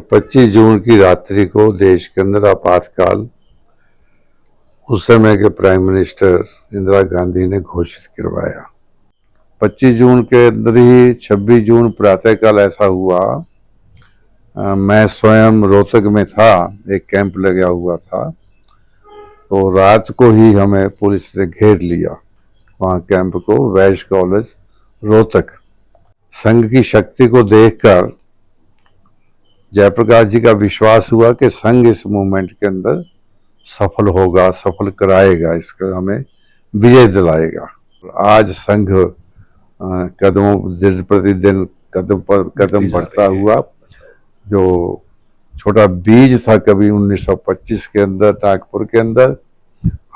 25 जून की रात्रि को देश के अंदर आपातकाल उस समय के प्राइम मिनिस्टर इंदिरा गांधी ने घोषित करवाया। 25 जून के अंदर ही 26 जून प्रातःकाल ऐसा हुआ, मैं स्वयं रोहतक में था, एक कैंप लगा हुआ था, तो रात को ही हमें पुलिस ने घेर लिया वहाँ कैंप को, वैश कॉलेज रोहतक। संघ की शक्ति को देखकर जयप्रकाश जी का विश्वास हुआ कि संघ इस मूवमेंट के अंदर सफल होगा, सफल कराएगा, इसका हमें विजय दिलाएगा। आज संघ कदमों दिन प्रतिदिन कदम पर कदम बढ़ता हुआ, जो छोटा बीज था कभी 1925 के अंदर नागपुर के अंदर,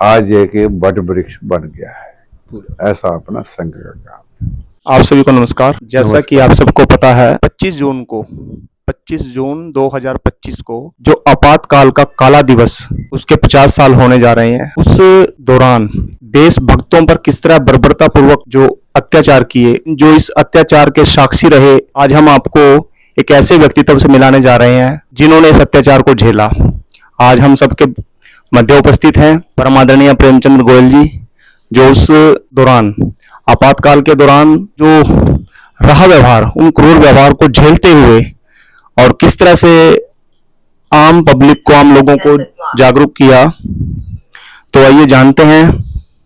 आज एक बट वृक्ष बन गया है। ऐसा अपना संघ का काम। आप सभी को नमस्कार। जैसा कि आप सबको पता है 25 जून 2025 को जो आपातकाल का काला दिवस, उसके 50 साल होने जा रहे हैं। उस दौरान देशभक्तों पर किस तरह बर्बरतापूर्वक जो अत्याचार किए, जो इस अत्याचार के साक्षी रहे, आज हम आपको एक ऐसे व्यक्तित्व से मिलाने जा रहे हैं जिन्होंने इस अत्याचार को झेला। आज हम सबके मध्य उपस्थित हैं परम आदरणीय प्रेमचंद्र गोयल जी, जो उस दौरान आपातकाल के दौरान जो रहा व्यवहार, उन क्रूर व्यवहार को झेलते हुए और किस तरह से आम पब्लिक को, आम लोगों को जागरूक किया, तो आइए जानते हैं।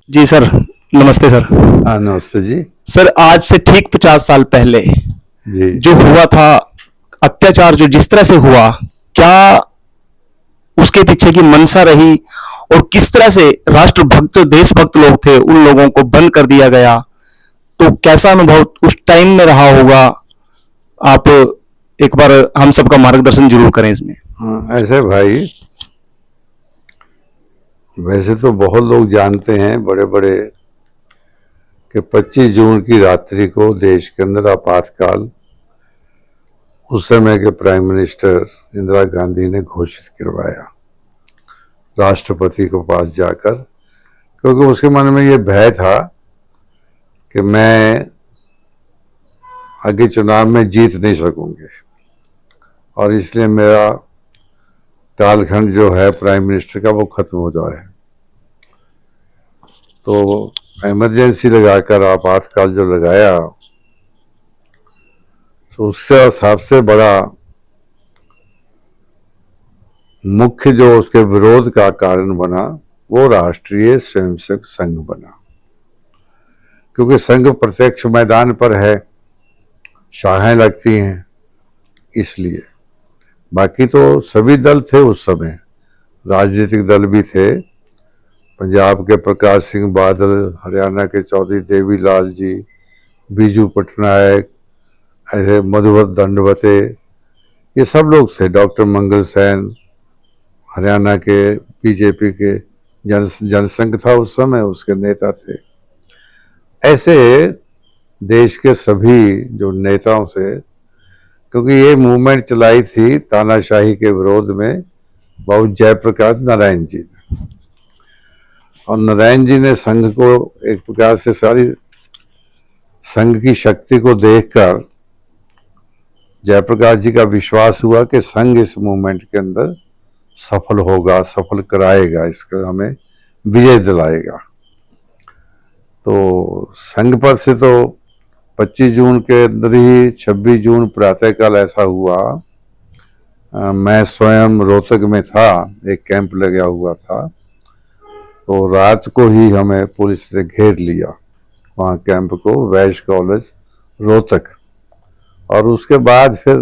जी सर, नमस्ते सर। नमस्ते जी। सर, आज से ठीक 50 साल पहले जी जो हुआ था अत्याचार, जो जिस तरह से हुआ, क्या उसके पीछे की मंशा रही और किस तरह से राष्ट्रभक्त, जो देशभक्त लोग थे, उन लोगों को बंद कर दिया गया, तो कैसा अनुभव उस टाइम में रहा होगा? आप एक बार हम सबका मार्गदर्शन जरूर करें इसमें। ऐसे भाई, वैसे तो बहुत लोग जानते हैं बड़े बड़े कि 25 जून की रात्रि को देश के अंदर आपातकाल उस समय के प्राइम मिनिस्टर इंदिरा गांधी ने घोषित करवाया राष्ट्रपति के पास जाकर, क्योंकि उसके मन में ये भय था कि मैं आगे चुनाव में जीत नहीं सकूंगे और इसलिए मेरा कालखंड जो है प्राइम मिनिस्टर का वो खत्म हो जाए। तो इमरजेंसी लगाकर आपातकाल जो लगाया, तो उससे सबसे बड़ा मुख्य जो उसके विरोध का कारण बना, वो राष्ट्रीय स्वयंसेवक संघ बना, क्योंकि संघ प्रत्यक्ष मैदान पर है, शाखें लगती हैं, इसलिए। बाकी तो सभी दल थे उस समय, राजनीतिक दल भी थे। पंजाब के प्रकाश सिंह बादल, हरियाणा के चौधरी देवीलाल जी, बीजू पटनायक, ऐसे मधुवर दंडवते, ये सब लोग थे। डॉक्टर मंगल सेन, हरियाणा के बीजेपी के जनसंघ था उस समय, उसके नेता थे। ऐसे देश के सभी जो नेताओं से, क्योंकि ये मूवमेंट चलाई थी तानाशाही के विरोध में बहुत जयप्रकाश नारायण जी ने, और नारायण जी ने संघ को एक प्रकार से, सारी संघ की शक्ति को देखकर जयप्रकाश जी का विश्वास हुआ कि संघ इस मूवमेंट के अंदर सफल होगा, सफल कराएगा, इसका हमें विजय दिलाएगा। तो संघ पर से तो 25 जून के अंदर ही 26 जून प्रातःकाल ऐसा हुआ, मैं स्वयं रोहतक में था, एक कैंप लगा हुआ था, तो रात को ही हमें पुलिस ने घेर लिया वहाँ कैंप को, वैश कॉलेज रोहतक। और उसके बाद फिर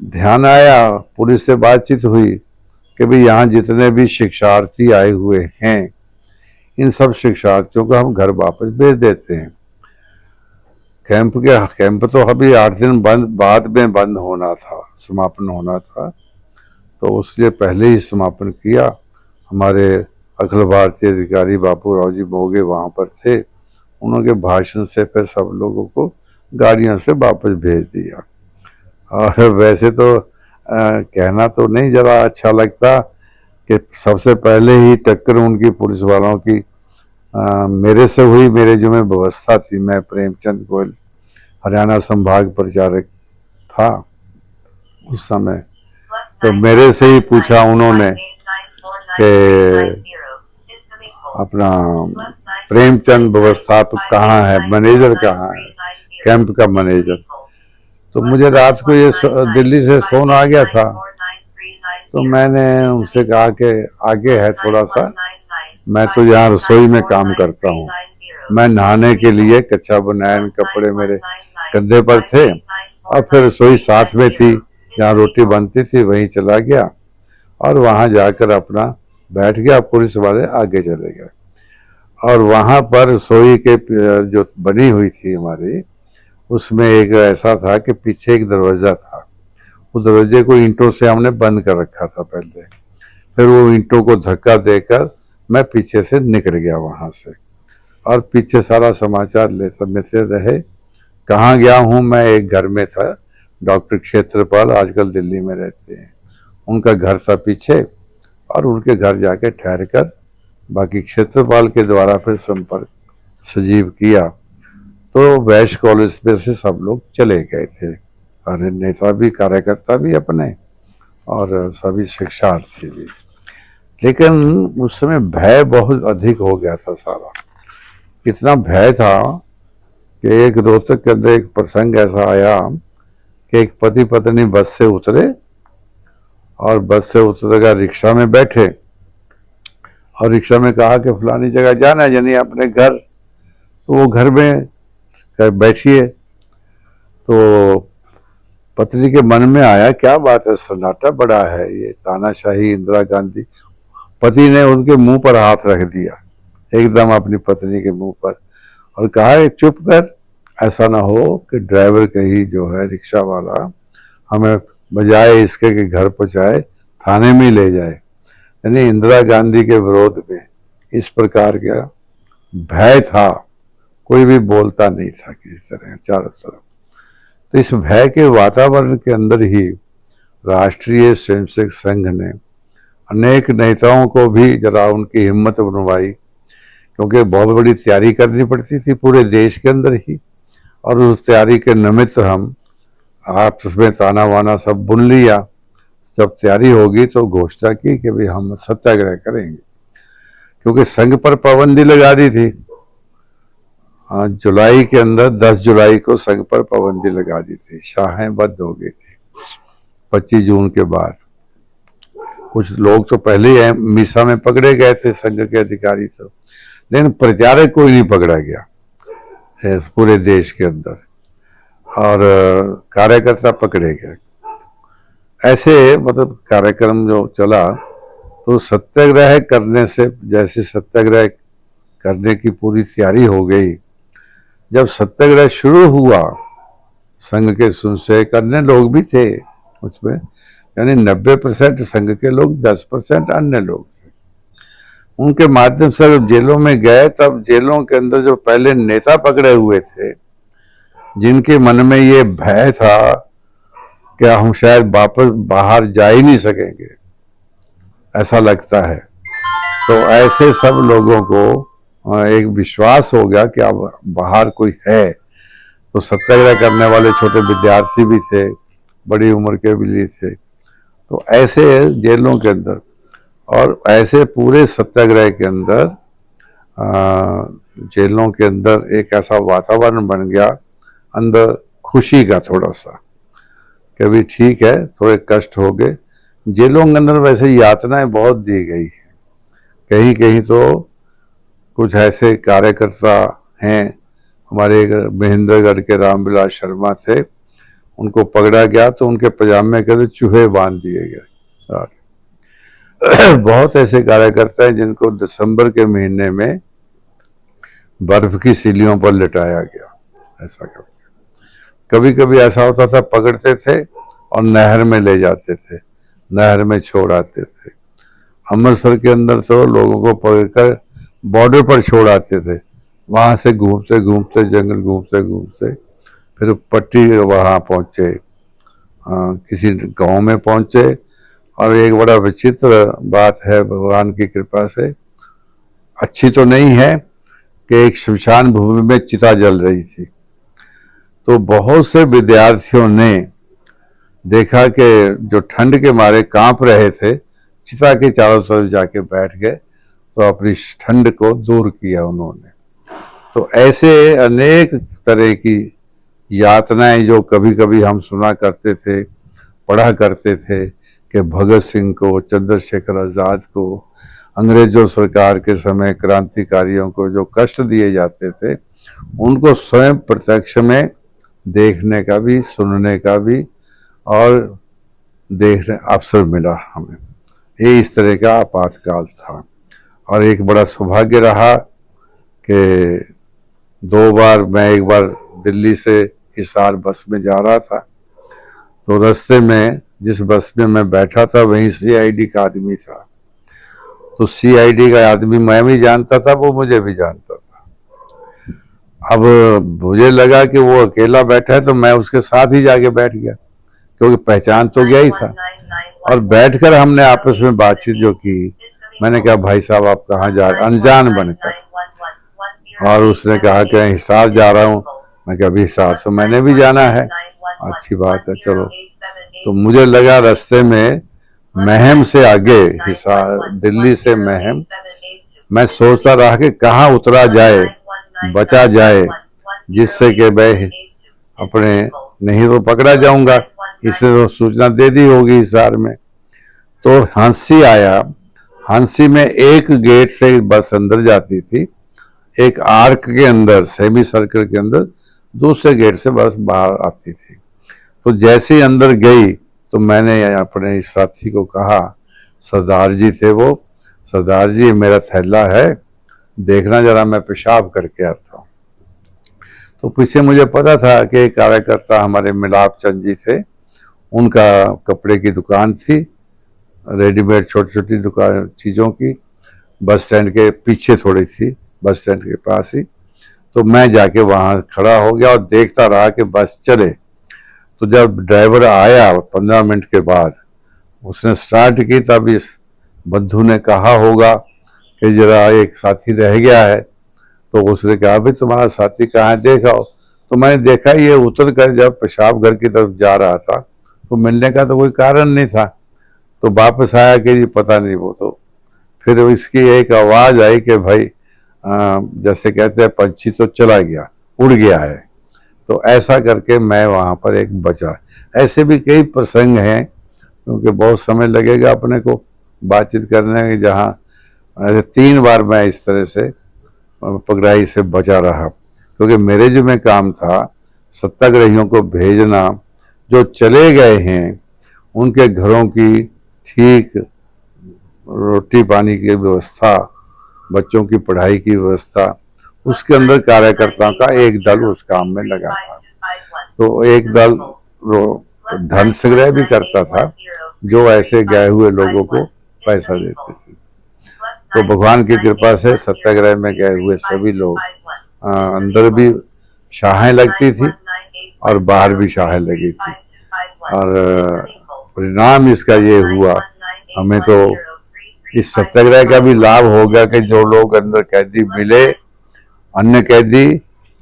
ध्यान आया, पुलिस से बातचीत हुई कि भाई यहाँ जितने भी शिक्षार्थी आए हुए हैं, इन सब शिक्षार्थियों को हम घर वापस भेज देते हैं। कैंप तो अभी 8 दिन बाद में बंद होना था, समापन होना था, तो उसलिए पहले ही समापन किया। हमारे अखिल भारतीय अधिकारी बापू राव जी मोगे वहाँ पर थे, उनके भाषण से फिर सब लोगों को गाड़ियों से वापस भेज दिया। और वैसे तो कहना तो नहीं जरा अच्छा लगता कि सबसे पहले ही टक्कर उनकी पुलिस वालों की मेरे से हुई। मेरे जो में व्यवस्था थी, मैं प्रेमचंद गोयल हरियाणा संभाग प्रचारक था, उस समय। तो मेरे से ही पूछा उन्होंने कि अपना प्रेमचंद व्यवस्थापक कहाँ है, मैनेजर कहाँ है, कैंप का मैनेजर। तो मुझे रात को ये दिल्ली से फोन आ गया था, तो मैंने उनसे कहा कि आगे है थोड़ा सा, मैं तो यहाँ रसोई में काम करता हूँ, मैं नहाने के लिए कच्चा बनैन कपड़े मेरे कंधे पर थे और फिर रसोई साथ में थी, जहाँ रोटी बनती थी वहीं चला गया और वहां जाकर अपना बैठ गया। पुलिस वाले आगे चले गए और वहां पर रसोई के जो बनी हुई थी हमारी, उसमें एक ऐसा था कि पीछे एक दरवाजा था, उस दरवाजे को ईंटों से हमने बंद कर रखा था पहले। फिर वो ईंटों को धक्का देकर मैं पीछे से निकल गया वहां से और पीछे सारा समाचार लेते रहे। कहाँ गया हूँ मैं, एक घर में था, डॉक्टर क्षेत्रपाल आजकल दिल्ली में रहते हैं, उनका घर था पीछे और उनके घर जाके ठहर कर बाकी क्षेत्रपाल के द्वारा फिर संपर्क सजीव किया। तो वैश्य कॉलेज पे से सब लोग चले गए थे, अरे नेता भी कार्यकर्ता भी अपने और सभी शिक्षार्थी भी। लेकिन उस समय भय बहुत अधिक हो गया था सारा। इतना भय था कि एक रोहतक के अंदर एक प्रसंग ऐसा आया कि एक पति पत्नी बस से उतरे और बस से उतरकर रिक्शा में बैठे और रिक्शा में कहा कि फलानी जगह जाना है यानी अपने घर। तो वो घर में बैठिए, तो पत्नी के मन में आया क्या बात है, सन्नाटा बड़ा है, ये तानाशाही इंदिरा गांधी। पति ने उनके मुंह पर हाथ रख दिया एकदम अपनी पत्नी के मुंह पर और कहा चुप कर, ऐसा ना हो कि ड्राइवर कहीं जो है रिक्शा वाला हमें बजाय इसके कि घर पहुंचाए थाने में ले जाए। यानी इंदिरा गांधी के विरोध में इस प्रकार का भय था, कोई भी बोलता नहीं था किसी तरह चारों तरफ। तो इस भय के वातावरण के अंदर ही राष्ट्रीय स्वयंसेवक संघ ने अनेक नेताओं को भी जरा उनकी हिम्मत बनवाई, क्योंकि बहुत बड़ी तैयारी करनी पड़ती थी पूरे देश के अंदर ही। और उस तैयारी के निमित्त हम आपस में ताना वाना सब बुन लिया। जब तैयारी होगी तो घोषणा की कि भाई हम सत्याग्रह करेंगे, क्योंकि संघ पर पाबंदी लगा दी थी। हाँ, जुलाई के अंदर 10 जुलाई को संघ पर पाबंदी लगा दी थी, शाखें बंद हो गई थी 25 जून के बाद। कुछ लोग तो पहले ही मीसा में पकड़े गए थे संघ के अधिकारी, तो लेकिन प्रचारक कोई नहीं पकड़ा गया पूरे देश के अंदर और कार्यकर्ता पकड़े गए। ऐसे मतलब कार्यक्रम जो चला, तो सत्याग्रह करने से, जैसे सत्याग्रह करने की पूरी तैयारी हो गई, जब सत्याग्रह शुरू हुआ संघ के सुनसे करने लोग भी थे उसमें, यानी 90% संघ के लोग, 10% अन्य लोग थे। उनके माध्यम से जब जेलों में गए, तब जेलों के अंदर जो पहले नेता पकड़े हुए थे, जिनके मन में ये भय था कि हम शायद वापस बाहर जा ही नहीं सकेंगे, ऐसा लगता है, तो ऐसे सब लोगों को एक विश्वास हो गया कि अब बाहर कोई है। तो सत्याग्रह करने वाले छोटे विद्यार्थी भी थे, बड़ी उम्र के भी थे। तो ऐसे जेलों के अंदर और ऐसे पूरे सत्याग्रह के अंदर जेलों के अंदर एक ऐसा वातावरण बन गया, अंदर खुशी का थोड़ा सा, कि भी ठीक है थोड़े कष्ट हो गए। जेलों के अंदर वैसे यातनाएं बहुत दी गई है, कहीं कहीं तो कुछ ऐसे कार्यकर्ता हैं, हमारे महेंद्रगढ़ के रामविलास शर्मा थे, उनको पकड़ा गया तो उनके पजामे के अंदर चूहे बांध दिए गए साथ। बहुत ऐसे कार्यकर्ता हैं जिनको दिसंबर के महीने में बर्फ की सीलियों पर लिटाया गया, ऐसा करके। कभी कभी ऐसा होता था, पकड़ते थे और नहर में ले जाते थे, नहर में छोड़ आते थे। अमृतसर के अंदर तो लोगों को पकड़कर बॉर्डर पर छोड़ आते थे, वहां से घूमते घूमते जंगल घूमते घूमते फिर पट्टी वहां पहुंचे, किसी गांव में पहुंचे। और एक बड़ा विचित्र बात है, भगवान की कृपा से अच्छी तो नहीं है, कि एक शमशान भूमि में चिता जल रही थी, तो बहुत से विद्यार्थियों ने देखा कि जो ठंड के मारे कांप रहे थे, चिता के चारों तरफ जाके बैठ गए, तो अपनी ठंड को दूर किया उन्होंने। तो ऐसे अनेक तरह की यातनाएं जो कभी कभी हम सुना करते थे, पढ़ा करते थे कि भगत सिंह को, चंद्रशेखर आज़ाद को, अंग्रेजों सरकार के समय क्रांतिकारियों को जो कष्ट दिए जाते थे, उनको स्वयं प्रत्यक्ष में देखने का भी, सुनने का भी और देखने अवसर मिला हमें। ये इस तरह का आपातकाल था। और एक बड़ा सौभाग्य रहा कि 2 बार, मैं एक बार दिल्ली से हिसार बस में जा रहा था, तो रास्ते में जिस बस में मैं बैठा था वहीं सीआईडी का आदमी था। तो सीआईडी का आदमी मैं भी जानता था, वो मुझे भी जानता था। अब मुझे लगा कि वो अकेला बैठा है, तो मैं उसके साथ ही जाके बैठ गया, क्योंकि पहचान तो गया ही था। और बैठकर हमने आपस में बातचीत जो की, मैंने कहा भाई साहब आप कहाँ जा रहे, अनजान बनकर। और उसने कहा कि हिसार जा रहा हूँ। मैं कहा अभी हिसार तो मैंने भी जाना है। अच्छी बात है, चलो। तो मुझे लगा रास्ते में महम से आगे, हिसार दिल्ली से महम, मैं सोचता रहा कि कहाँ उतरा जाए, बचा जाए, जिससे कि मैं अपने, नहीं तो पकड़ा जाऊंगा, इसने तो सूचना दे दी होगी हिसार में। तो हांसी आया। हांसी में एक गेट से बस अंदर जाती थी, एक आर्क के अंदर, सेमी सर्कल के अंदर दूसरे गेट से बस बाहर आती थी। तो जैसे ही अंदर गई तो मैंने अपने इस साथी को कहा, सरदार जी थे वो, सरदार जी मेरा थैला है, देखना जरा, मैं पेशाब करके आता हूँ। तो पीछे मुझे पता था कि एक कार्यकर्ता हमारे मिलाप चंद जी थे, उनका कपड़े की दुकान थी, रेडीमेड छोटी छोटी दुकान चीज़ों की, बस स्टैंड के पीछे थोड़ी थी, बस स्टैंड के पास ही। तो मैं जाके वहाँ खड़ा हो गया और देखता रहा कि बस चले। तो जब ड्राइवर आया 15 मिनट के बाद, उसने स्टार्ट की, तब इस बंधु ने कहा होगा कि जरा एक साथी रह गया है। तो उसने कहा भाई तुम्हारा साथी कहाँ है, देखाओ। तो मैंने देखा ये उतर कर जब पेशाब घर की तरफ जा रहा था, तो मिलने का तो कोई कारण नहीं था। तो वापस आया कि जी पता नहीं वो तो। फिर इसकी एक आवाज़ आई कि भाई जैसे कहते हैं पंछी तो चला गया, उड़ गया है। तो ऐसा करके मैं वहाँ पर एक बचा। ऐसे भी कई प्रसंग हैं, क्योंकि बहुत समय लगेगा अपने को बातचीत करने में, जहाँ 3 बार मैं इस तरह से पगड़ाई से बचा रहा। क्योंकि मेरे जो में काम था सत्याग्रहियों को भेजना, जो चले गए हैं उनके घरों की ठीक रोटी पानी की व्यवस्था, बच्चों की पढ़ाई की व्यवस्था, उसके अंदर कार्यकर्ताओं का एक दल उस काम में लगा था। तो एक दल धन संग्रह भी करता था, जो ऐसे गए हुए लोगों को पैसा देते थे। तो भगवान की कृपा से सत्याग्रह में गए हुए सभी लोग, अंदर भी शाहें लगती थी और बाहर भी शाहें लगी थी। और परिणाम इसका ये हुआ, हमें तो इस सत्याग्रह का भी लाभ हो गया कि जो लोग अंदर कैदी मिले, अन्य कैदी,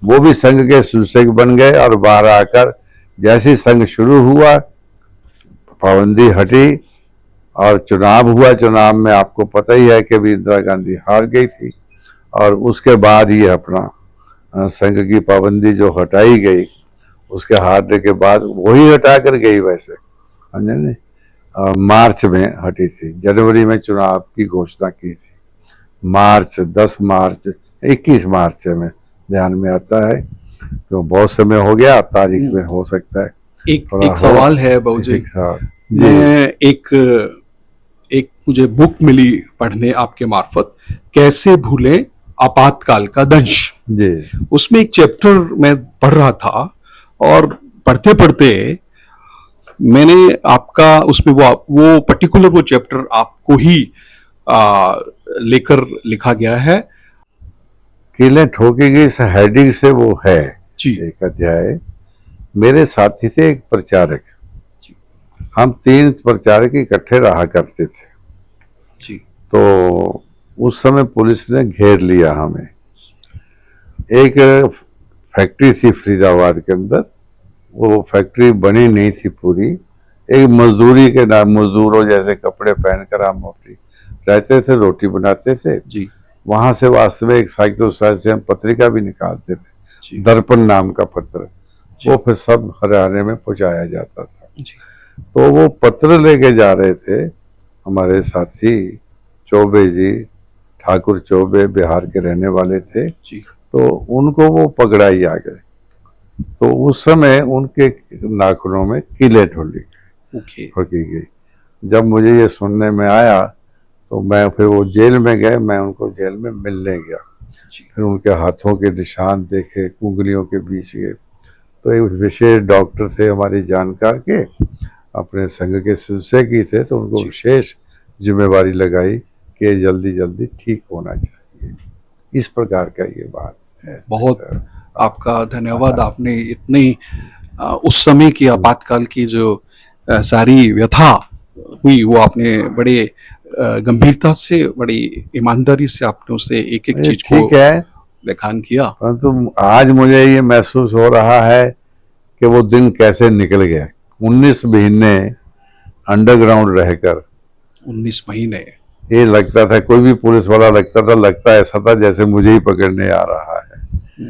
वो भी संघ के सूचक बन गए। और बाहर आकर जैसे संघ शुरू हुआ, पाबंदी हटी और चुनाव हुआ। चुनाव में आपको पता ही है कि भी इंदिरा गांधी हार गई थी, और उसके बाद ये अपना संघ की पाबंदी जो हटाई गई, उसके हारने के बाद वही हटा कर गई वैसे, समझे नहीं। मार्च में हटी थी, जनवरी में चुनाव की घोषणा की थी, मार्च 10 मार्च 21 मार्च से में ध्यान में आता है। तो बहुत समय हो गया, तारीख में हो सकता है। एक सवाल है बाबूजी, मैं एक मुझे बुक मिली पढ़ने आपके मार्फत, कैसे भूलें आपातकाल का दंश जी। उसमें एक चैप्टर मैं पढ़ रहा था, और पढ़ते पढ़ते मैंने आपका उसमें वो पर्टिकुलर वो चैप्टर आपको ही लेकर लिखा गया है। कीलें ठोकी गई इस हेडिंग से वो है जी। एक अध्याय। मेरे साथी थे एक प्रचारक, हम 3 प्रचारक इकट्ठे रहा करते थे जी। तो उस समय पुलिस ने घेर लिया हमें। एक फैक्ट्री थी फरीदाबाद के अंदर, वो फैक्ट्री बनी नहीं थी पूरी, एक मजदूरी के नाम, मजदूरों जैसे कपड़े पहनकर हम अपनी रहते थे, रोटी बनाते थे। जी वहां से वास्तव में एक साइकिल से हम पत्रिका भी निकालते थे, जी दर्पण नाम का पत्र, जी। वो फिर सब हरियाणा में पहुंचाया जाता था। जी तो वो पत्र लेके जा रहे थे हमारे साथी चौबे जी, ठाकुर चौबे बिहार के रहने वाले थे। जी तो उनको वो पकड़ाई आ गए, तो उस समय उनके नाखूनों में कीलें ओके ठोकी गई। जब मुझे ये सुनने में आया तो मैं फिर वो जेल में गए, मैं उनको जेल में मिलने गया। जी फिर उनके हाथों के निशान देखे, उंगलियों के बीच के। तो एक विशेष डॉक्टर थे हमारी जानकार के, अपने संघ के सदस्य की थे, तो उनको जी विशेष जिम्मेवारी लगाई कि ये जल्दी जल्दी ठीक होना चाहिए। इस प्रकार का ये बात है। बहुत आपका धन्यवाद। आपने इतनी उस समय की आपातकाल की जो सारी व्यथा हुई वो आपने बड़े गंभीरता से, बड़ी ईमानदारी से आपने उसे एक एक ये चीज को ठीक है, व्याख्यान किया। परंतु आज मुझे ये महसूस हो रहा है कि वो दिन कैसे निकल गए। 19 महीने अंडरग्राउंड रहकर 19 महीने। ये लगता था, कोई भी पुलिस वाला लगता ऐसा था जैसे मुझे ही पकड़ने आ रहा है।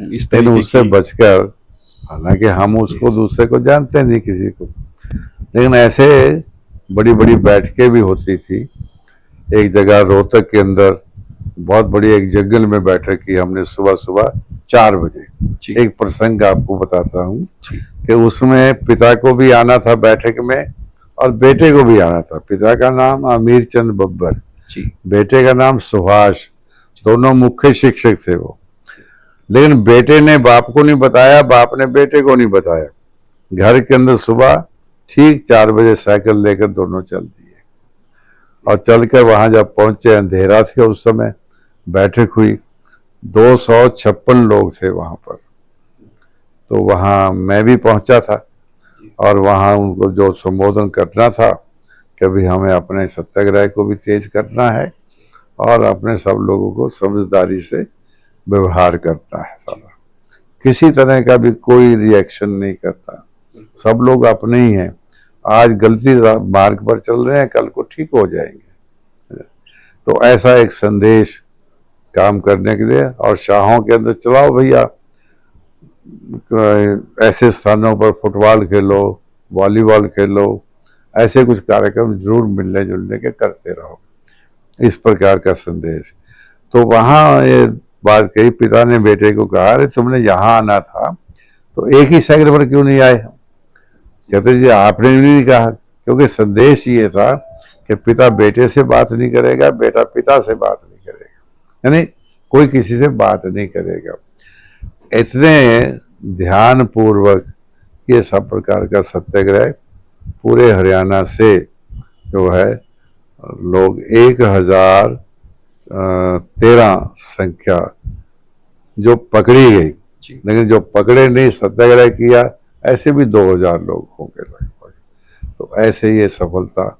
इस लेकिन तरीके उससे की बचकर, हालांकि हम उसको दूसरे को जानते नहीं किसी को, लेकिन ऐसे बड़ी बड़ी बैठकें भी होती थी। एक जगह रोहतक के अंदर बहुत बड़ी एक जंगल में बैठक की हमने, सुबह सुबह 4 बजे। जी एक प्रसंग आपको बताता हूँ जी कि उसमें पिता को भी आना था बैठक में और बेटे को भी आना था। पिता का नाम अमीर चंद बब्बर, जी बेटे का नाम सुभाष, दोनों मुख्य शिक्षक थे वो। लेकिन बेटे ने बाप को नहीं बताया, बाप ने बेटे को नहीं बताया। घर के अंदर सुबह ठीक 4 बजे साइकिल लेकर दोनों चल दिए और चलकर वहां जब पहुंचे, अंधेरा थे उस समय, बैठक हुई। 256 लोग थे वहां पर। तो वहां मैं भी पहुंचा था और वहां उनको जो संबोधन करना था कि भाई हमें अपने सत्याग्रह को भी तेज करना है और अपने सब लोगों को समझदारी से व्यवहार करना है। सारा किसी तरह का भी कोई रिएक्शन नहीं करता, सब लोग अपने ही हैं। आज गलती मार्ग पर चल रहे हैं, कल को ठीक हो जाएंगे। तो ऐसा एक संदेश काम करने के लिए, और शाहों के अंदर चलाओ भैया, ऐसे स्थानों पर फुटबॉल खेलो, वॉलीबॉल खेलो, ऐसे कुछ कार्यक्रम जरूर मिलने जुलने के करते रहो, इस प्रकार का संदेश। तो वहाँ ये बात कही, पिता ने बेटे को कहा, अरे तुमने यहाँ आना था तो एक ही साइकिल पर क्यों नहीं आए? कहते जी आपने भी नहीं कहा, क्योंकि संदेश ये था कि पिता बेटे से बात नहीं करेगा, बेटा पिता से बात नहीं करेगा, यानी कोई किसी से बात नहीं करेगा। इतने ध्यान पूर्वक ये सब प्रकार का सत्याग्रह पूरे हरियाणा से जो है लोग 1013 संख्या जो पकड़ी गई, जी लेकिन जो पकड़े नहीं, सत्याग्रह किया, ऐसे भी 2000 लोग होंगे लगभग। तो ऐसे ये सफलता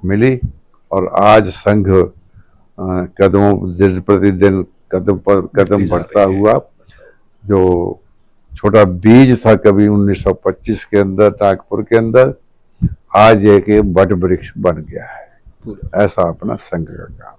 मिली और आज संघ कदमों दिन प्रतिदिन कदम पर कदम जा बढ़ता रही है। हुआ, जो छोटा बीज था कभी 1925 के अंदर नागपुर के अंदर, आज एक बट वृक्ष बन गया है। पूरा ऐसा अपना संघ का काम।